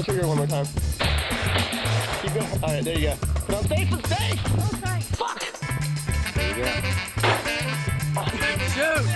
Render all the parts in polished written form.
the trigger one more time. Keep going. All right, there you go. Put on safe and safe. Okay. Fuck. There you go. Shoot.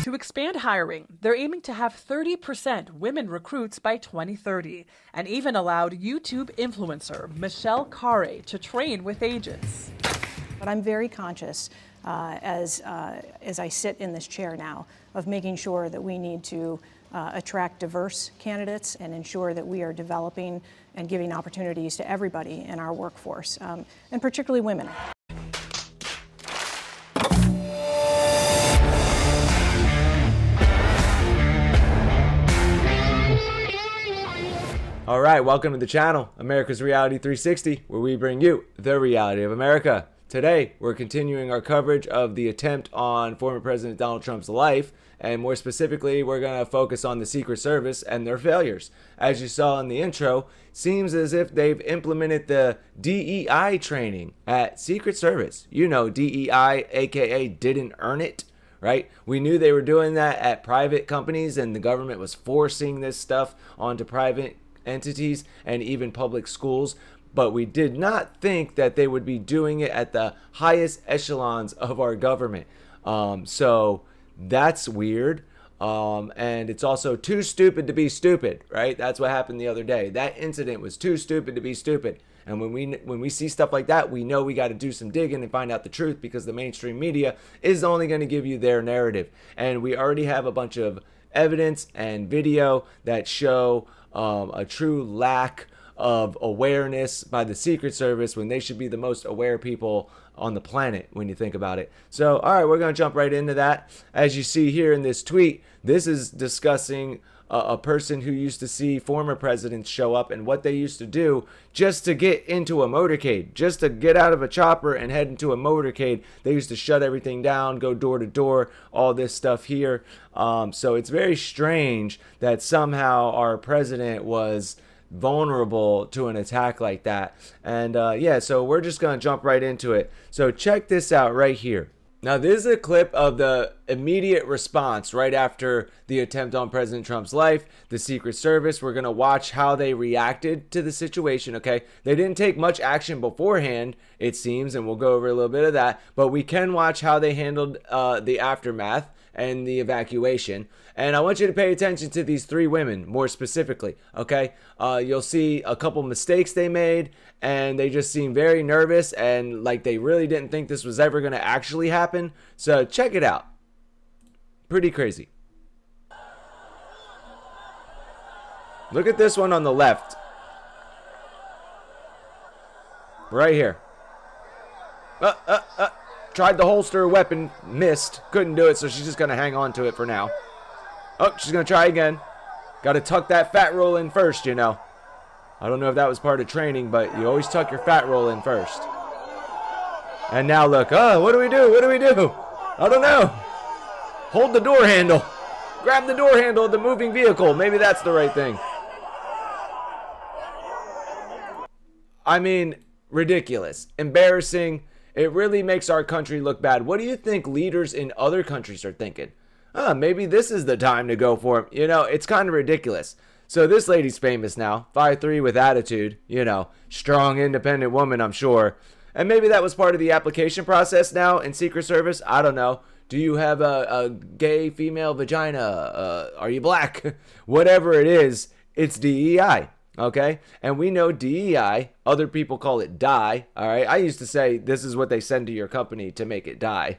To expand hiring, they're aiming to have 30% women recruits by 2030, and even allowed YouTube influencer Michelle Carre to train with agents. But I'm very conscious, as I sit in this chair now, of making sure that we need to attract diverse candidates and ensure that we are developing and giving opportunities to everybody in our workforce, and particularly women. All right, welcome to the channel, America's Reality 360, where we bring you the reality of America. Today, we're continuing our coverage of the attempt on former President Donald Trump's life, and more specifically, we're going to focus on the Secret Service and their failures. As you saw in the intro, seems as if they've implemented the DEI training at Secret Service. You know, DEI, aka didn't earn it, right? We knew they were doing that at private companies, and the government was forcing this stuff onto private entities and even public schools, but we did not think that they would be doing it at the highest echelons of our government. So that's weird. And it's also too stupid to be stupid, right? That's what happened the other day. That incident was too stupid to be stupid. And when we see stuff like that, we know we got to do some digging and find out the truth, because the mainstream media is only going to give you their narrative. And we already have a bunch of evidence and video that show a true lack of awareness by the Secret Service, when they should be the most aware people on the planet when you think about it. So, all right, we're going to jump right into that. As you see here in this tweet, this is discussing a person who used to see former presidents show up and what they used to do just to get into a motorcade, just to get out of a chopper and head into a motorcade. They used to shut everything down, go door to door, all this stuff here. So it's very strange that somehow our president was vulnerable to an attack like that. And yeah, so we're just going to jump right into it. So check this out right here. Now, this is a clip of the immediate response right after the attempt on President Trump's life. The Secret Service, we're going to watch how they reacted to the situation, okay? They didn't take much action beforehand, it seems, and we'll go over a little bit of that. But we can watch how they handled the aftermath and the evacuation. And I want you to pay attention to these three women more specifically, okay? You'll see a couple mistakes they made, and they just seem very nervous and like they really didn't think this was ever going to actually happen. So check it out. Pretty crazy. Look at this one on the left. Right here. Tried to holster a weapon, missed, couldn't do it, so she's just going to hang on to it for now. Oh, she's going to try again. Got to tuck that fat roll in first, you know. I don't know if that was part of training, but you always tuck your fat roll in first. And now look, what do we do? What do we do? I don't know. Hold the door handle. Grab the door handle of the moving vehicle. Maybe that's the right thing. I mean, ridiculous. Embarrassing. It really makes our country look bad. What do you think leaders in other countries are thinking? Maybe this is the time to go for him. You know, it's kind of ridiculous. So this lady's famous now. 5'3" with attitude. You know, strong, independent woman, I'm sure. And maybe that was part of the application process now in Secret Service. I don't know. Do you have a gay female vagina? Are you black? Whatever it is, it's DEI. Okay? And we know DEI, other people call it die. All right? I used to say this is what they send to your company to make it die.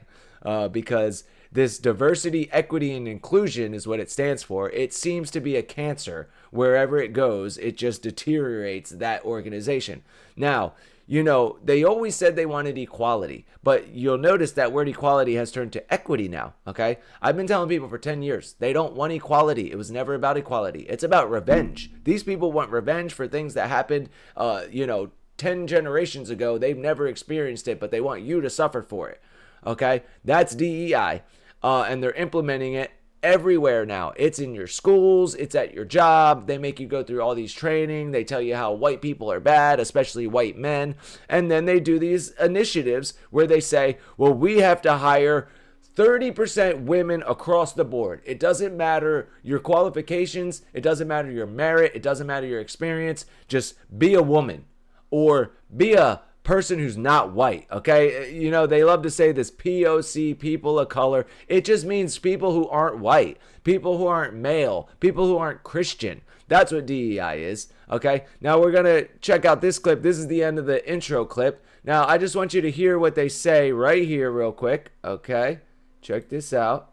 Because this diversity, equity, and inclusion is what it stands for. It seems to be a cancer. Wherever it goes, it just deteriorates that organization. Now, you know, they always said they wanted equality, but you'll notice that word equality has turned to equity now, okay? I've been telling people for 10 years, they don't want equality. It was never about equality. It's about revenge. These people want revenge for things that happened, 10 generations ago. They've never experienced it, but they want you to suffer for it, okay? That's DEI, and they're implementing it everywhere now. It's in your schools, it's at your job. They make you go through all these training. They tell you how white people are bad, especially white men. And then they do these initiatives where they say, well, we have to hire 30% women across the board. It doesn't matter your qualifications. It doesn't matter your merit. It doesn't matter your experience. Just be a woman or be a person who's not white, okay? You know, they love to say this POC, people of color. It just means people who aren't white, people who aren't male, people who aren't Christian. That's what DEI is, okay? Now we're going to check out this clip. This is the end of the intro clip. Now, I just want you to hear what they say right here real quick, okay? Check this out.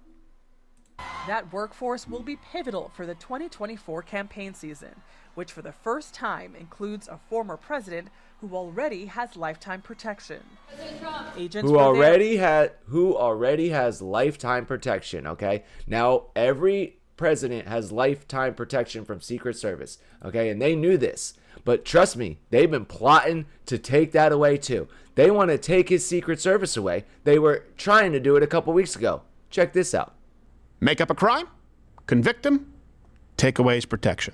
That workforce will be pivotal for the 2024 campaign season, which for the first time includes a former president who already has lifetime protection. Agents who already has lifetime protection, okay? Now, every president has lifetime protection from Secret Service, okay? And they knew this. But trust me, they've been plotting to take that away too. They want to take his Secret Service away. They were trying to do it a couple weeks ago. Check this out. Make up a crime, convict him, take away his protection.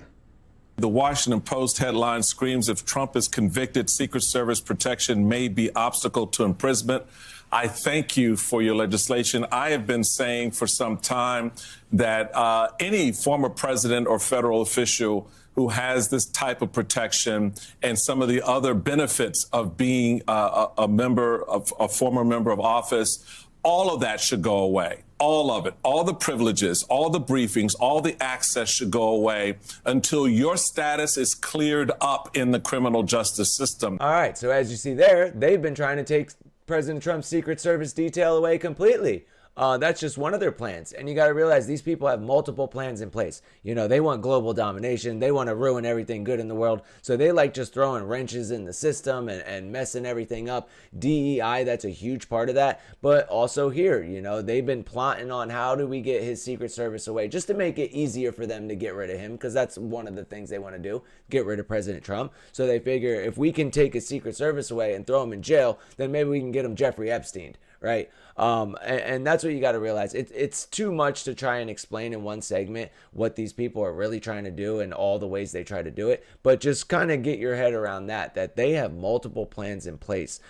The Washington Post headline screams, if Trump is convicted, Secret Service protection may be obstacle to imprisonment. I thank you for your legislation. I have been saying for some time that any former president or federal official who has this type of protection and some of the other benefits of being a former member of office, all of that should go away. All of it, all the privileges, all the briefings, all the access should go away until your status is cleared up in the criminal justice system. All right, so as you see there, they've been trying to take President Trump's Secret Service detail away completely. That's just one of their plans. And you got to realize these people have multiple plans in place. You know, they want global domination. They want to ruin everything good in the world. So they like just throwing wrenches in the system and messing everything up. DEI, that's a huge part of that. But also here, you know, they've been plotting on how do we get his Secret Service away just to make it easier for them to get rid of him, because that's one of the things they want to do, get rid of President Trump. So they figure if we can take his Secret Service away and throw him in jail, then maybe we can get him Jeffrey Epstein. Right. And that's what you got to realize. It's too much to try and explain in one segment what these people are really trying to do and all the ways they try to do it. But just kind of get your head around that they have multiple plans in place.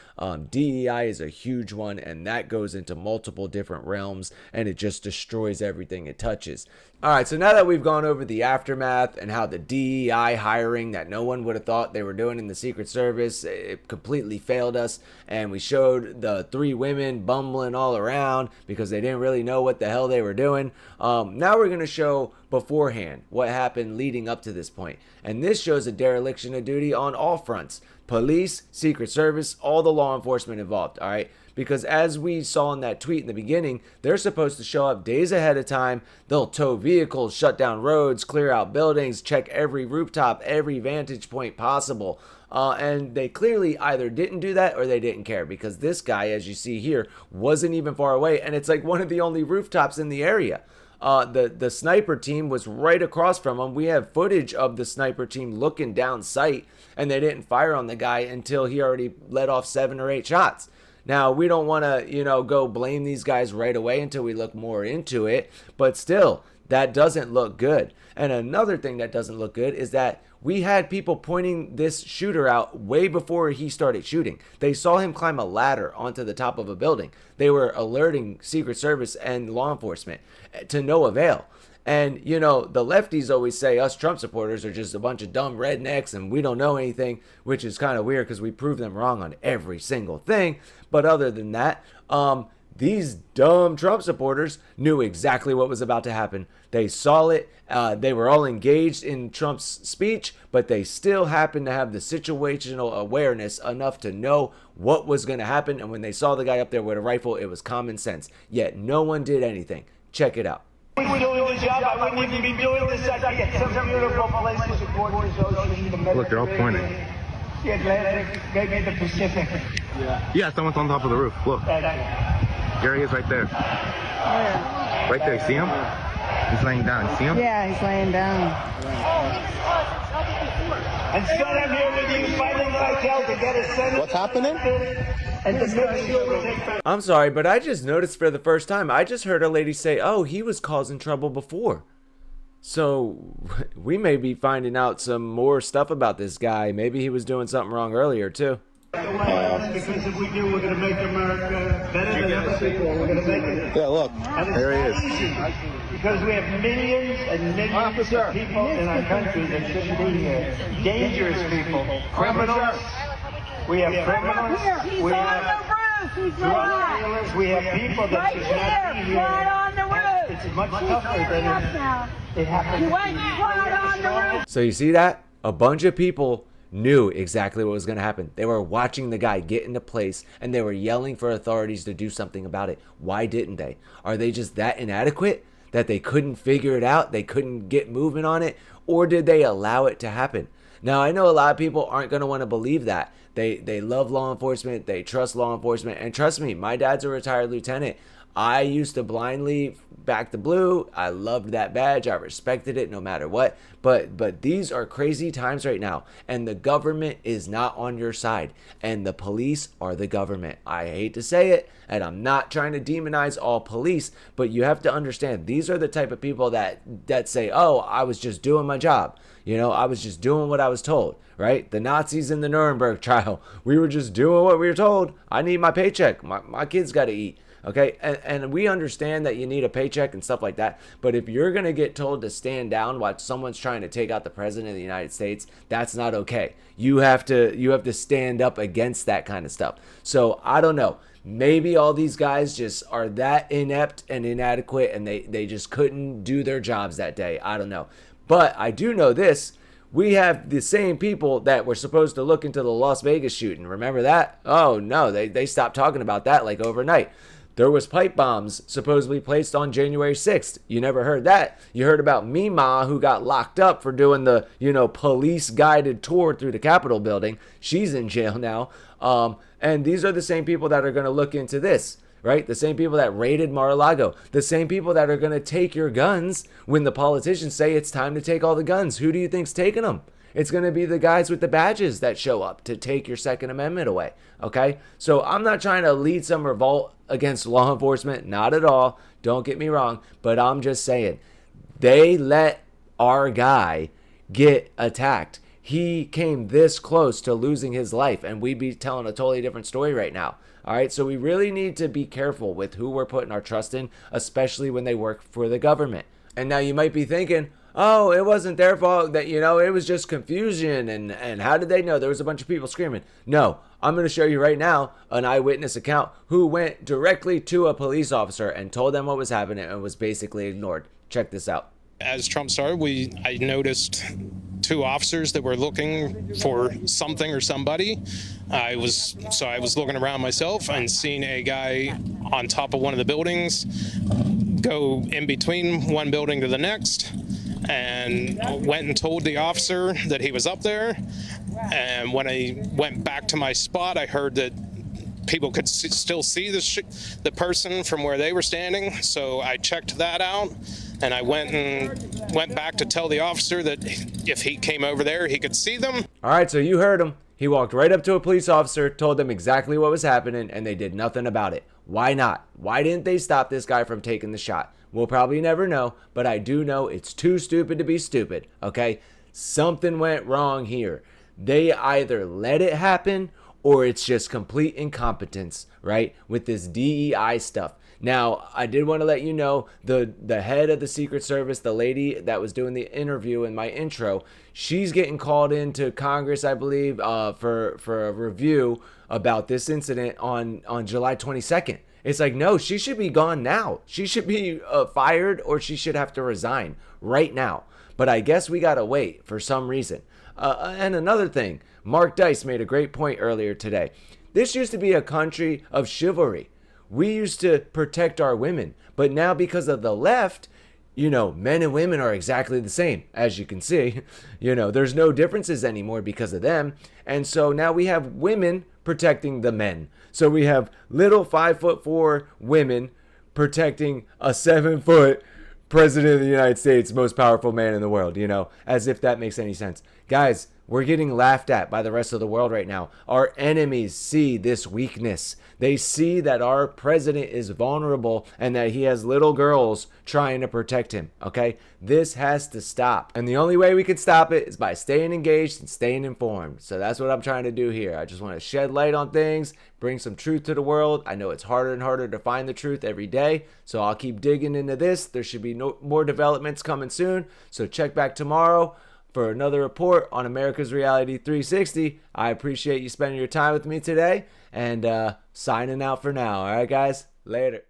DEI is a huge one, and that goes into multiple different realms, and it just destroys everything it touches. All right, so now that we've gone over the aftermath and how the DEI hiring that no one would have thought they were doing in the Secret Service, it completely failed us, and we showed the 3 women bumbling all around because they didn't really know what the hell they were doing. Now we're going to show beforehand what happened leading up to this point, and this shows a dereliction of duty on all fronts. Police, Secret Service, all the law enforcement involved, all right? Because as we saw in that tweet in the beginning, they're supposed to show up days ahead of time. They'll tow vehicles, shut down roads, clear out buildings, check every rooftop, every vantage point possible. And they clearly either didn't do that or they didn't care, because this guy, as you see here, wasn't even far away. And it's like one of the only rooftops in the area. The sniper team was right across from him. We have footage of the sniper team looking down sight, and they didn't fire on the guy until he already let off 7 or 8 shots. Now, we don't want to, go blame these guys right away until we look more into it, but still, that doesn't look good. And another thing that doesn't look good is that we had people pointing this shooter out way before he started shooting. They saw him climb a ladder onto the top of a building. They were alerting Secret Service and law enforcement to no avail. And, the lefties always say us Trump supporters are just a bunch of dumb rednecks and we don't know anything, which is kind of weird because we prove them wrong on every single thing. But other than that, these dumb Trump supporters knew exactly what was about to happen. They saw it. They were all engaged in Trump's speech, but they still happened to have the situational awareness enough to know what was going to happen. And when they saw the guy up there with a rifle, it was common sense. Yet no one did anything. Check it out. We're doing the job. I wouldn't even be doing this. I get some beautiful places, the gorgeous ocean, the Mediterranean. Look, they're all pointing. The Atlantic, maybe the Pacific. Yeah, someone's on top of the roof. Look. There he is right there. Where? Right there, you see him? He's laying down. You see him? Yeah, he's laying down. Instead, I'm here with you fighting like hell to get a Senate. What's happening? And to make sure we take back. I'm sorry, but I just noticed for the first time, I just heard a lady say, oh, he was causing trouble before. So we may be finding out some more stuff about this guy. Maybe he was doing something wrong earlier, too. Because if we do, we're going to make America better than ever before. We're going to make it. Yeah, look. And it's There he not is. easy because we have millions and millions of people in our country that shouldn't be here. Dangerous people, criminals. We have criminals. We have drug dealers. We have people that should not be here. It's much tougher than it happened. So you see that? A bunch of people knew exactly what was going to happen. They were watching the guy get into place and they were yelling for authorities to do something about it. Why didn't they? Are they just that inadequate that they couldn't figure it out? They couldn't get moving on it? Or did they allow it to happen? Now, I know a lot of people aren't going to want to believe that. They love law enforcement. They trust law enforcement. And trust me, my dad's a retired lieutenant. I used to blindly back the blue. I loved that badge. I respected it no matter what. But these are crazy times right now. And the government is not on your side. And the police are the government. I hate to say it. And I'm not trying to demonize all police. But you have to understand, these are the type of people that say, oh, I was just doing my job. You know, I was just doing what I was told, right? The Nazis in the Nuremberg trial. We were just doing what we were told. I need my paycheck. My kids got to eat. Okay, and we understand that you need a paycheck and stuff like that. But if you're going to get told to stand down while someone's trying to take out the president of the United States, that's not okay. You have to stand up against that kind of stuff. So I don't know. Maybe all these guys just are that inept and inadequate and they just couldn't do their jobs that day. I don't know. But I do know this. We have the same people that were supposed to look into the Las Vegas shooting. Remember that? Oh, no, they stopped talking about that like overnight. There was pipe bombs supposedly placed on January 6th. You never heard that. You heard about Mima, who got locked up for doing the, police guided tour through the Capitol building. She's in jail now. And these are the same people that are going to look into this, right? The same people that raided Mar-a-Lago. The same people that are going to take your guns when the politicians say it's time to take all the guns. Who do you think's taking them? It's going to be the guys with the badges that show up to take your Second Amendment away, okay? So I'm not trying to lead some revolt against law enforcement, not at all. Don't get me wrong, but I'm just saying, they let our guy get attacked. He came this close to losing his life, and we'd be telling a totally different story right now. All right, so we really need to be careful with who we're putting our trust in, especially when they work for the government. And now you might be thinking, oh, it wasn't their fault, that, it was just confusion. And how did they know? There was a bunch of people screaming. No, I'm going to show you right now an eyewitness account who went directly to a police officer and told them what was happening and was basically ignored. Check this out. As Trump started, I noticed two officers that were looking for something or somebody. I was looking around myself and seeing a guy on top of one of the buildings go in between one building to the next, and went and told the officer that he was up there. And when I went back to my spot, I heard that people could still see the person from where they were standing. So I checked that out, and I went back to tell the officer that if he came over there, he could see them. All right, so you heard him. He walked right up to a police officer, told them exactly what was happening, and they did nothing about it. Why not? Why didn't they stop this guy from taking the shot? We'll probably never know, but I do know it's too stupid to be stupid, okay? Something went wrong here. They either let it happen or it's just complete incompetence, right? With this DEI stuff. Now, I did want to let you know the head of the Secret Service, the lady that was doing the interview in my intro, she's getting called into Congress, I believe, for a review about this incident on July 22nd. It's like, no, she should be gone now. She should be fired, or she should have to resign right now. But I guess we got to wait for some reason. And another thing, Mark Dice made a great point earlier today. This used to be a country of chivalry. We used to protect our women. But now because of the left, men and women are exactly the same. As you can see, there's no differences anymore because of them. And so now we have women protecting the men. So we have little 5'4" women protecting a 7-foot president of the United States, most powerful man in the world, as if that makes any sense. Guys, We're getting laughed at by the rest of the world right now. Our enemies see this weakness. They see that our president is vulnerable and that he has little girls trying to protect him, okay? This has to stop. And the only way we can stop it is by staying engaged and staying informed. So that's what I'm trying to do here. I just want to shed light on things, bring some truth to the world. I know it's harder and harder to find the truth every day, so I'll keep digging into this. There should be more developments coming soon, so check back tomorrow for another report on America's Reality 360. I appreciate you spending your time with me today, and signing out for now. All right, guys? Later.